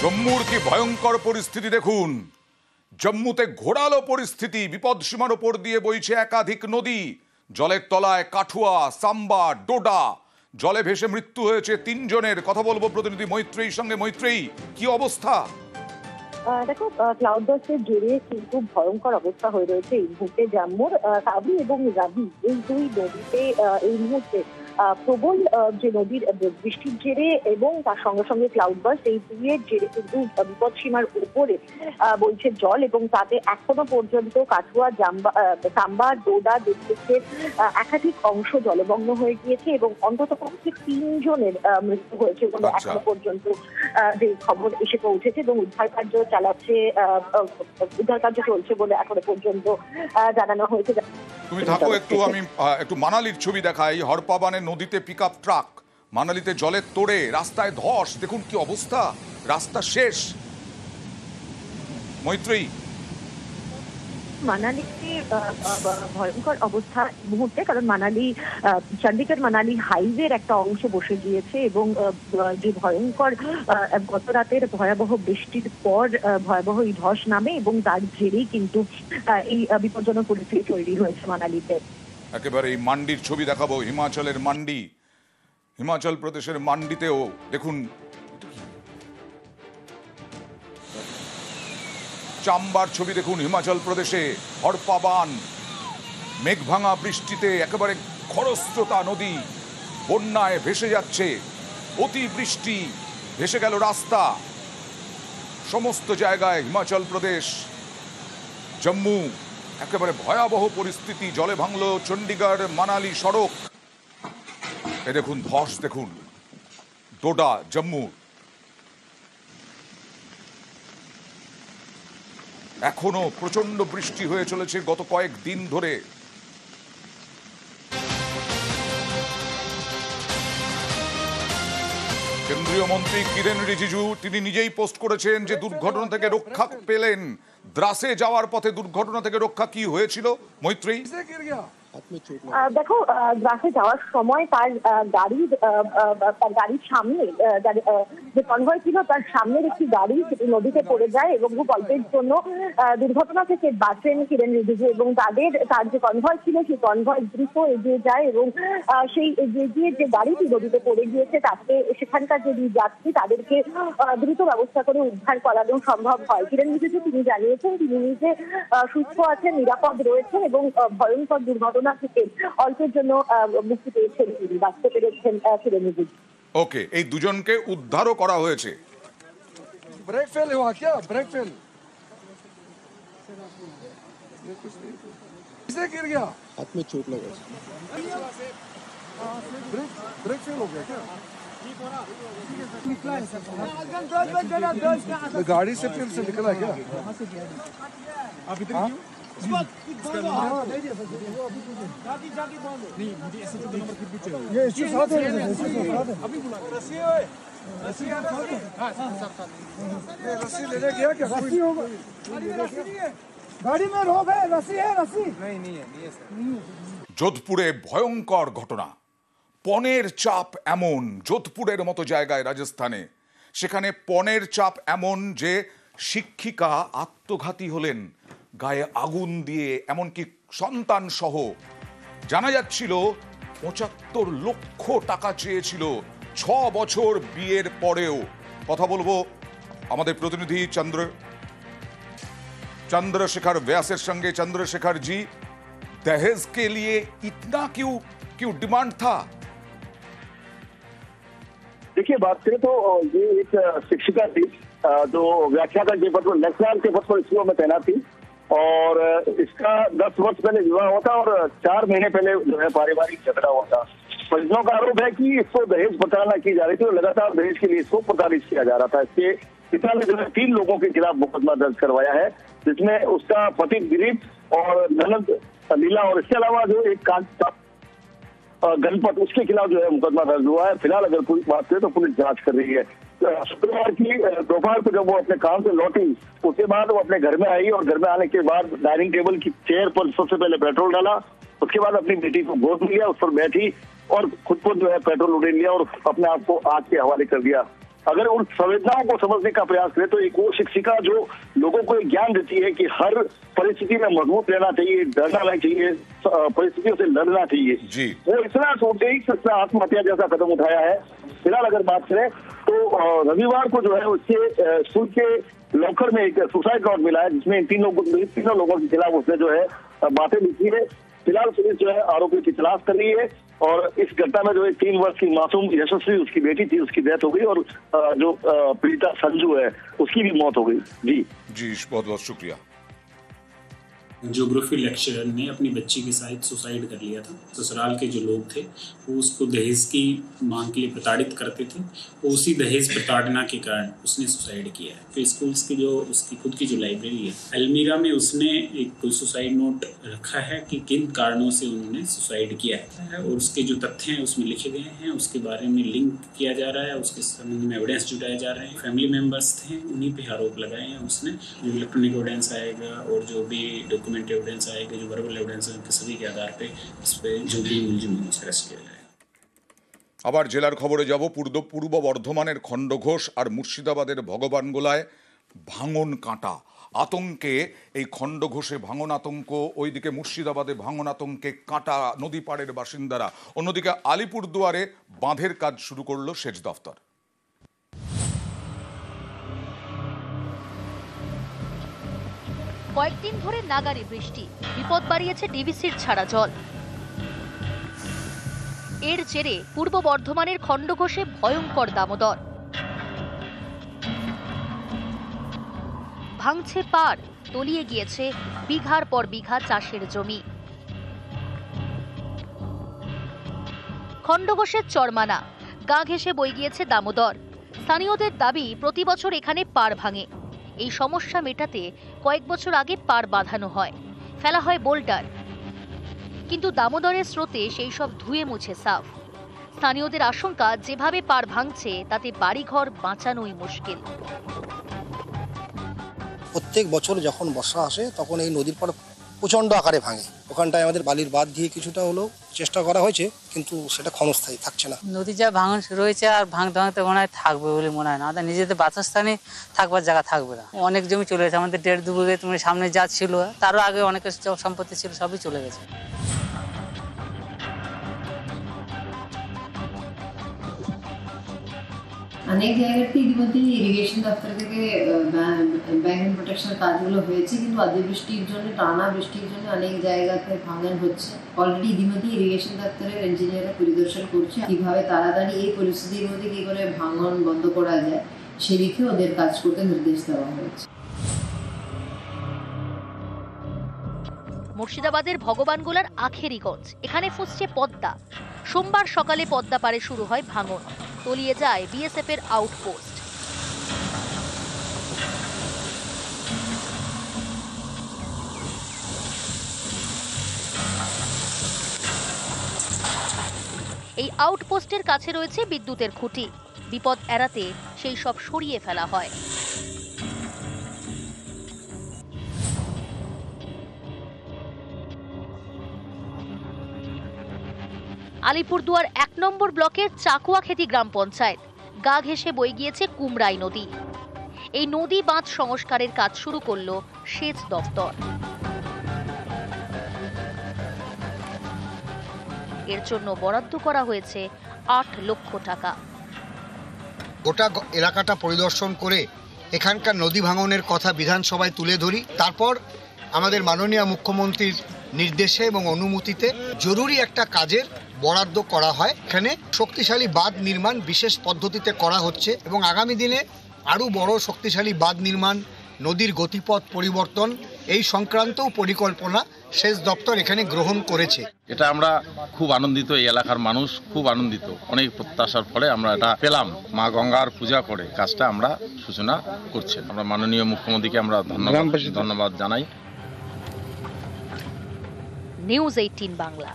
জম্মুর কি ভয়ঙ্কর পরিস্থিতি দেখুন। জম্মুতে ঘোরালো পরিস্থিতি, বিপদসীমার ওপর দিয়ে বইছে একাধিক নদী। জলের তলায় কাঠুয়া, সাম্বা, ডোডা। জলে ভেসে মৃত্যু হয়েছে 3 জনের। কথা বলবো প্রতিনিধি মৈত্রেয়ীর সঙ্গে। মৈত্রেয়ী, কি অবস্থা? দেখো, ক্লাউড বাস্টের জেরে কিন্তু ভয়ঙ্কর অবস্থা হয়ে রয়েছে এই মুহূর্তে জম্মুর। কাবি এবং রাবি এই দুই নদীতে এই মুহূর্তে প্রবল যে নদীর বৃষ্টির জেরে এবং তার সঙ্গে সঙ্গে ক্লাউড বাস্ট এই দুইয়ের জেরে কিন্তু বিপদসীমার উপরে বইছে জল, এবং তাতে এখনো পর্যন্ত কাঠুয়া, সাম্বা, ডোডা ডিস্ট্রিক্টের একাধিক অংশ জলমগ্ন হয়ে গিয়েছে এবং অন্তত 3 জনের মৃত্যু হয়েছে বলে এখনো পর্যন্ত যে খবর এসে পৌঁছেছে, এবং উদ্ধার কার্য চলছে বলে এখনো পর্যন্ত জানানো হয়েছে। তুমি থাকো একটু, আমি একটু মানালির ছবি দেখাই। হরপাবানে নদীতে পিকআপ ট্রাক, মানালিতে জলের তোড়ে, রাস্তায় ধস। দেখুন কি অবস্থা, রাস্তা শেষ। মৈত্রেয়ী, মানালিতে ভয়ঙ্কর অবস্থা এই মুহূর্তে, কারণ মানালি চণ্ডীগড় মানালি হাইওয়ের একটা অংশ বসে গিয়েছে এবং যে ভয়ঙ্কর গত রাতের ভয়াবহ বৃষ্টির পর ভয়াবহ এই ধস নামে এবং তার জেরেই কিন্তু এই বিপজ্জনক পরিস্থিতি তৈরি হয়েছে মানালিতে। একেবারে এই মান্ডির ছবি দেখাবো, হিমাচলের মান্ডি, হিমাচল প্রদেশের মান্ডিতেও দেখুন চাম্বার ছবি দেখুন। হিমাচল প্রদেশে হরপাবান, মেঘভাঙা বৃষ্টিতে একেবারে খরস্রোতা নদী বন্যায় ভেসে যাচ্ছে। অতিবৃষ্টি, ভেসে গেল রাস্তা সমস্ত জায়গায়। হিমাচল প্রদেশ, জম্মু, একেবারে ভয়াবহ পরিস্থিতি। জলে ভাঙল চণ্ডীগড় মানালি সড়ক। এ দেখুন ধস, দেখুন ডোডা জম্মু। এখনো প্রচন্ড বৃষ্টি হয়ে চলেছে গত কয়েকদিন ধরে। কেন্দ্রীয় মন্ত্রী কিরেন রিজিজু তিনি নিজেই পোস্ট করেছেন যে দুর্ঘটনা থেকে রক্ষা পেলেন। দ্রাসে যাওয়ার পথে দুর্ঘটনা থেকে রক্ষা কি হয়েছিল মৈত্রেয়ী? দেখো, দ্রাসে যাওয়ার সময় তার গাড়ির সামনে যে কনভয় ছিল তার সামনের একটি গাড়ি নদীতে পড়ে যায় এবং খুব অল্পের জন্য দুর্ঘটনা থেকে বাঁচেন কিরেন রিজিজু, এবং তার যে কনভয় ছিল সেই কনভয় দ্রুত এগিয়ে যায় এবং সেই এগিয়ে গিয়ে যে গাড়িটি নদীতে পড়ে গিয়েছে তাকে সেখানকার যে যাত্রী তাদেরকে দ্রুত ব্যবস্থা করে উদ্ধার করানো সম্ভব হয়। কিরেন রিজিজু তিনি জানিয়েছেন তিনি নিজে সুস্থ আছেন, নিরাপদ রয়েছেন এবং ভয়ঙ্কর দুর্ঘটনা থেকে অল্পের জন্য মুক্তি পেয়েছেন, তিনি বাঁচতে পেরেছেন কিরেন রিজিজু। ওকে, এই দুজনকে উদ্ধারও করা হয়েছে। ब्रेक फेल हुआ क्या? ब्रेक फेल किसे गिर गया? हाथ में चोट लगा। ब्रेक फेल हो गया क्या? गाड़ी से फिर से निकला क्या? आप इधर क्यों? ये इश्यू साथ है, अभी बुला रस्सी लेने गया क्या? रस्सी होगा, गाड़ी में रोक है, रस्सी है, रस्सी नहीं है যোধপুরে ভয়ঙ্কর ঘটনা। পনের চাপ এমন, যোধপুরের মতো জায়গায় রাজস্থানে, সেখানে পনের চাপ এমন যে শিক্ষিকা আত্মঘাতী হলেন গায়ে আগুন দিয়ে, এমনকি সন্তান সহ। জানা যাচ্ছিল 75 লক্ষ টাকা চেয়েছিল 6 বছর বিয়ের পরেও। কথা বলবো আমাদের প্রতিনিধি चंद्रशेखर व्यासेर संगे। चंद्रशेखर जी, दहेज के लिए इतना क्यों डिमांड था? देखिए, बात करें तो ये एक शिक्षिका थी जो व्याख्याता के पद पर, लेक्चरर के पद पर स्कूलों में तैनात थी और इसका 10 वर्ष पहले विवाह हुआ था और 4 महीने पहले जो है पारिवारिक झगड़ा हुआ था। परिजनों का आरोप है कि इसको दहेज प्रताड़ना की जा रही थी और लगातार दहेज के लिए इसको प्रताड़ित किया जा रहा था। इसके पिता ने जो है 3 लोगों के खिलाफ मुकदमा दर्ज करवाया है, जिसमें उसका पति दिलीप और ननद लीला और इसके अलावा जो एक गणपत, उसके खिलाफ जो है मुकदमा दर्ज हुआ है। फिलहाल अगर पूरी बात करें तो पुलिस जांच कर रही है। शुक्रवार की दोपहर को जब वो अपने काम से लौटी उसके बाद वो अपने घर में आई और घर में आने के बाद डाइनिंग टेबल की चेयर पर सबसे पहले पेट्रोल डाला, उसके बाद अपनी बेटी को गोद में लिया, उस पर बैठी और खुद पर जो है पेट्रोल उड़ेल लिया और अपने आप को आग के हवाले कर दिया। अगर उन संवेदनाओं को समझने का प्रयास करें तो एक वो शिक्षिका जो लोगों को एक ज्ञान देती है कि हर परिस्थिति में मजबूत रहना चाहिए, डरना नहीं चाहिए, परिस्थितियों से लड़ना चाहिए, वो इतना सोच गई कि उसने आत्महत्या जैसा कदम उठाया है। फिलहाल अगर बात करें तो रविवार को जो है उसके स्कूल के लॉकर में एक सुसाइड नोट मिला है, जिसमें तीनों लोगों के खिलाफ उसने जो है बातें लिखी है। फिलहाल पुलिस जो है आरोपी की तलाश कर रही है और इस घटना में जो है 3 वर्ष की मासूम यशस्वी उसकी बेटी थी, उसकी डेथ हो गई और जो पीड़िता संजू है उसकी भी मौत हो गई। जी बहुत बहुत शुक्रिया। ज्योग्राफी लेक्चरर ने अपनी बच्ची के साथ सुसाइड कर लिया था। ससुराल के जो लोग थे वो उसको दहेज की मांग के लिए प्रताड़ित करते थे, वो उसी दहेज प्रताड़ना के कारण उसने सुसाइड किया है। फिर स्कूल्स की जो उसकी खुद की जो लाइब्रेरी है अलमीरा में उसने एक सुसाइड नोट रखा है कि किन कारणों से उन्होंने सुसाइड किया है और उसके जो तथ्य हैं उसमें लिखे गए हैं, उसके बारे में लिंक किया जा रहा है, उसके संबंध में एविडेंस जुटाए जा रहे हैं। फैमिली मेम्बर्स थे, उन्हीं पर आरोप लगाए हैं उसने। जो इलेक्ट्रॉनिक एविडेंस आएगा और जो भी डॉक्यूमेंट एविडेंस आएगा, जो वर्बल एविडेंस है, सभी के आधार पे इस पे जो भी मुलजिम है उसे अरेस्ट किया जाएगा। আবার জেলার খবরে যাব। পূর্ব বর্ধমানের খণ্ডঘোষ আর মুর্শিদাবাদের ভগবানগোলায় ভাঙন কাঁটা আতঙ্কে, এই খণ্ডঘোষে ভাঙন আতঙ্ক, ওইদিকে মুর্শিদাবাদে ভাঙন আতঙ্কে কাঁটা নদী পাড়ের বাসিন্দারা। অন্যদিকে আলিপুরদুয়ারে বাঁধের কাজ শুরু করলো সেচ দফতর। কয়েকদিন ধরে নাগারে বৃষ্টি, বিপদ বাড়িয়েছে ডিভিসির ছাড়া জল। এর জেরে পূর্ব বর্ধমানের খণ্ডঘোষে ভয়ঙ্কর দামোদর। ভাঙছে পাড়, তলিয়ে গিয়েছে বিঘার পর বিঘা চাষের জমি। খণ্ডঘোষের চরমানা, গা ঘেঁষে বয়ে গিয়েছে দামোদর। স্থানীয়দের দাবি প্রতি বছর এখানে পাড় ভাঙে। এই সমস্যা মেটাতে কয়েক বছর আগে পাড় বাঁধানো হয়, ফেলা হয় বোল্টার, কিন্তু দামোদরের স্রোতে সেই সব ধুয়ে মুছে সাফ। স্থানীয়দের আশঙ্কা যেভাবে পাড় ভাঙছে তাতে বাড়িঘর বাঁচানোই মুশকিল। প্রত্যেক বছর যখন বর্ষা আসে তখন এই নদীর পাড় প্রচণ্ড আকারে ভাঙে। ওখানটায় আমাদের বালির বাঁধ দিয়ে কিছুটা হলেও চেষ্টা করা হয়েছে, কিন্তু সেটা ক্ষণস্থায়ী থাকছে না। নদী যা ভাঙন শুরু হয়েছে আর ভাঙতে ভাঙতে মনে হয় থাকবে বলে মনে হয় না। আমাদের নিজেদের বাসস্থানে থাকবার জায়গা থাকবে না। অনেক জমি চলে গেছে আমাদের, 1.5-2 বিঘে তুমি সামনে যা ছিল তারও আগে অনেকের সম্পত্তি ছিল, সবই চলে গেছে। অনেক জায়গাতে ইতিমধ্যে ইরিগেশন দপ্তর থেকে ব্যাংক প্রোটেকশন কাজগুলো হয়েছে, কিন্তু অতিবৃষ্টির জন্য, টানা বৃষ্টির জন্য অনেক জায়গাতে ভাঙন হচ্ছে। অলরেডি ইতিমধ্যে ইরিগেশন দপ্তরের ইঞ্জিনিয়াররা পরিদর্শন করছে কিভাবে তাড়াতাড়ি এই পরিস্থিতির মধ্যে কি করে ভাঙন বন্ধ করা যায়, সেদিকে ওদের কাজ করতে নির্দেশ দেওয়া হয়েছে। মুর্শিদাবাদের ভগবানগোলার আখেরিগঞ্জ, এখানে ফুঁসছে পদ্মা। সোমবার সকালে পদ্মা পাড়ে শুরু হয় ভাঙন, তলিয়ে যায় বিএসএফ এর আউটপোস্ট। এই আউটপোস্টের কাছে রয়েছে বিদ্যুতের খুঁটি। বিপদ এড়াতে সেই সব সরিয়ে ফেলা হয়। আলিপুরদুয়ার 1 নম্বর ব্লকের চাকুয়াখেতি গ্রাম পঞ্চায়েত, গা ঘেঁষে বয়ে গিয়েছে কুমরাই নদী। এই নদী বাঁধ সংস্কারের কাজ শুরু করলো সেচ দফতর। এর জন্য বরাদ্দ করা হয়েছে 8 লক্ষ টাকা। গোটা এলাকাটা পরিদর্শন করে এখানকার নদী ভাঙনের কথা বিধানসভায় তুলে ধরি। তারপর আমাদের মাননীয় মুখ্যমন্ত্রীর নির্দেশে এবং অনুমতিতে জরুরি একটা কাজের বরাদ্দ করা হয়। এখানে শক্তিশালী বাঁধ নির্মাণ বিশেষ পদ্ধতিতে করা হচ্ছে এবং আগামী দিনে আরও বড় শক্তিশালী বাঁধ নির্মাণ, নদীর গতিপথ পরিবর্তন, এই সংক্রান্তও পরিকল্পনা সেচ দপ্তর এখানে গ্রহণ করেছে। এটা আমরা খুব আনন্দিত, এই এলাকার মানুষ খুব আনন্দিত। অনেক প্রত্যাশার ফলে আমরা এটা পেলাম। মা গঙ্গার পূজা করে কাজটা আমরা সূচনা করছেন। আমরা মাননীয় মুখ্যমন্ত্রীকে আমরা ধন্যবাদ জানাই। নিউজ 18 বাংলা।